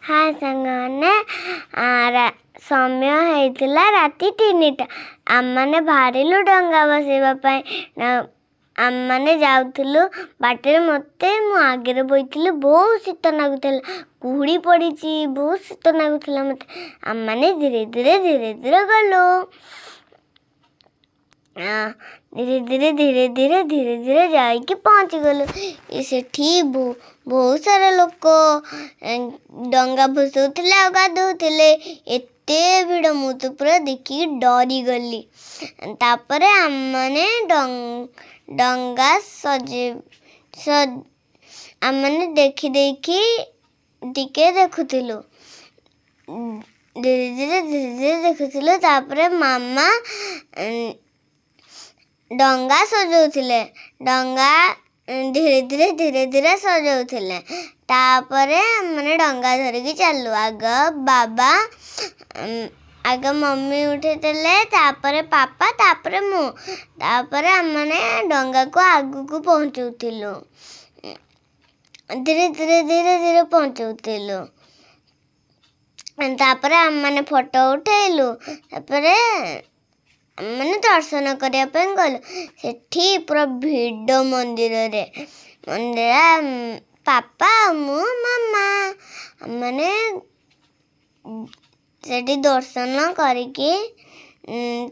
हाय सांगने समय होता राति 3टा आमने बाहरिलु डंगा बसैवाई आम मैंने जाऊलु बाटे मत मु आगे बही बहुत शीत लगुला कुहुड़ी पड़ी बहुत शीत लगुला मत आम मैंने धीरे धीरे गलु धीरे जाके पहुँची गलु सेठी बहुत सारा लोक डंगा भसौले गाधौले एते भिड़ मु तो पूरा देखिए डरी गली तापर आम मैंने डंगा आम मैंने देखी टिके देखुलु धीरे धीरे देखुलु तापर मामा डंगा सजाउथिले डंगा धीरे धीरे सजाउथिले तापरे माने डंगा धरिकी चलु आग बाबा आग मम्मी उठेले तापरे पापा तापरे मु तापरे हमने डंगा को आगु को पहुंचौथिलु धीरे धीरे पहुंचौथिलु तापरे हमने फोटो उठेलु तापरे मैंने दर्शन करने गलु सेठी पूरा भिड़ मंदिर पापा मु मामा मैंने सेठी दर्शन करके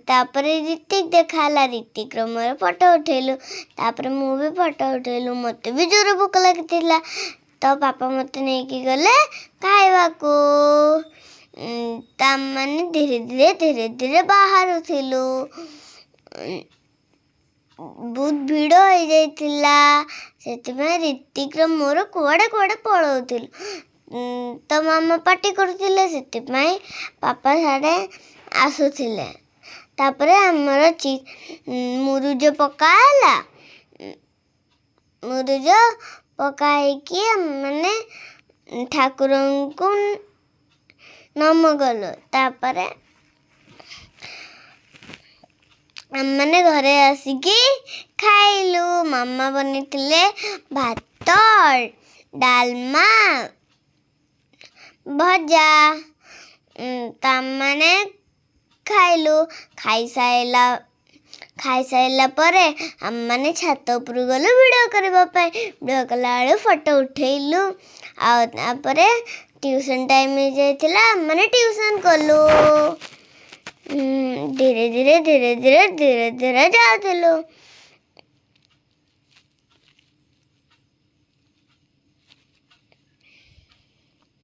तापरे ऋतिक देखाला ऋतिक मोर फोटो उठेलु तापरे मु भी फोटो उठेलु मत भी जोर भूख लगी तो पापा मत नहीं गले खाइबा को मैंने धीरे धीरे बाहर थिलु बहुत भिड़ हो जाइथिला सेतिमे ऋतिक मोर कुआडे पळौथिलु तो मामा पार्टी करथिले सेतिमे पापा साडे आसुथिले तापरे हमर मुरुज पकाला मुरुज पकाई मैंने ठाकुर को नम गलु तापरे मैंने घरे आसिकी खाइलु मामा बनिथिले भात डालमा भजा तामने खाइलु खाई साइला परे हम माने छात उपर गलु वीडियो करबा पई वीडियो कला फोटो उठेलु आ तापरे ट्यूशन टाइम में जाइथिला माने ट्यूशन कलु धीरे धीरे जाउथिलु।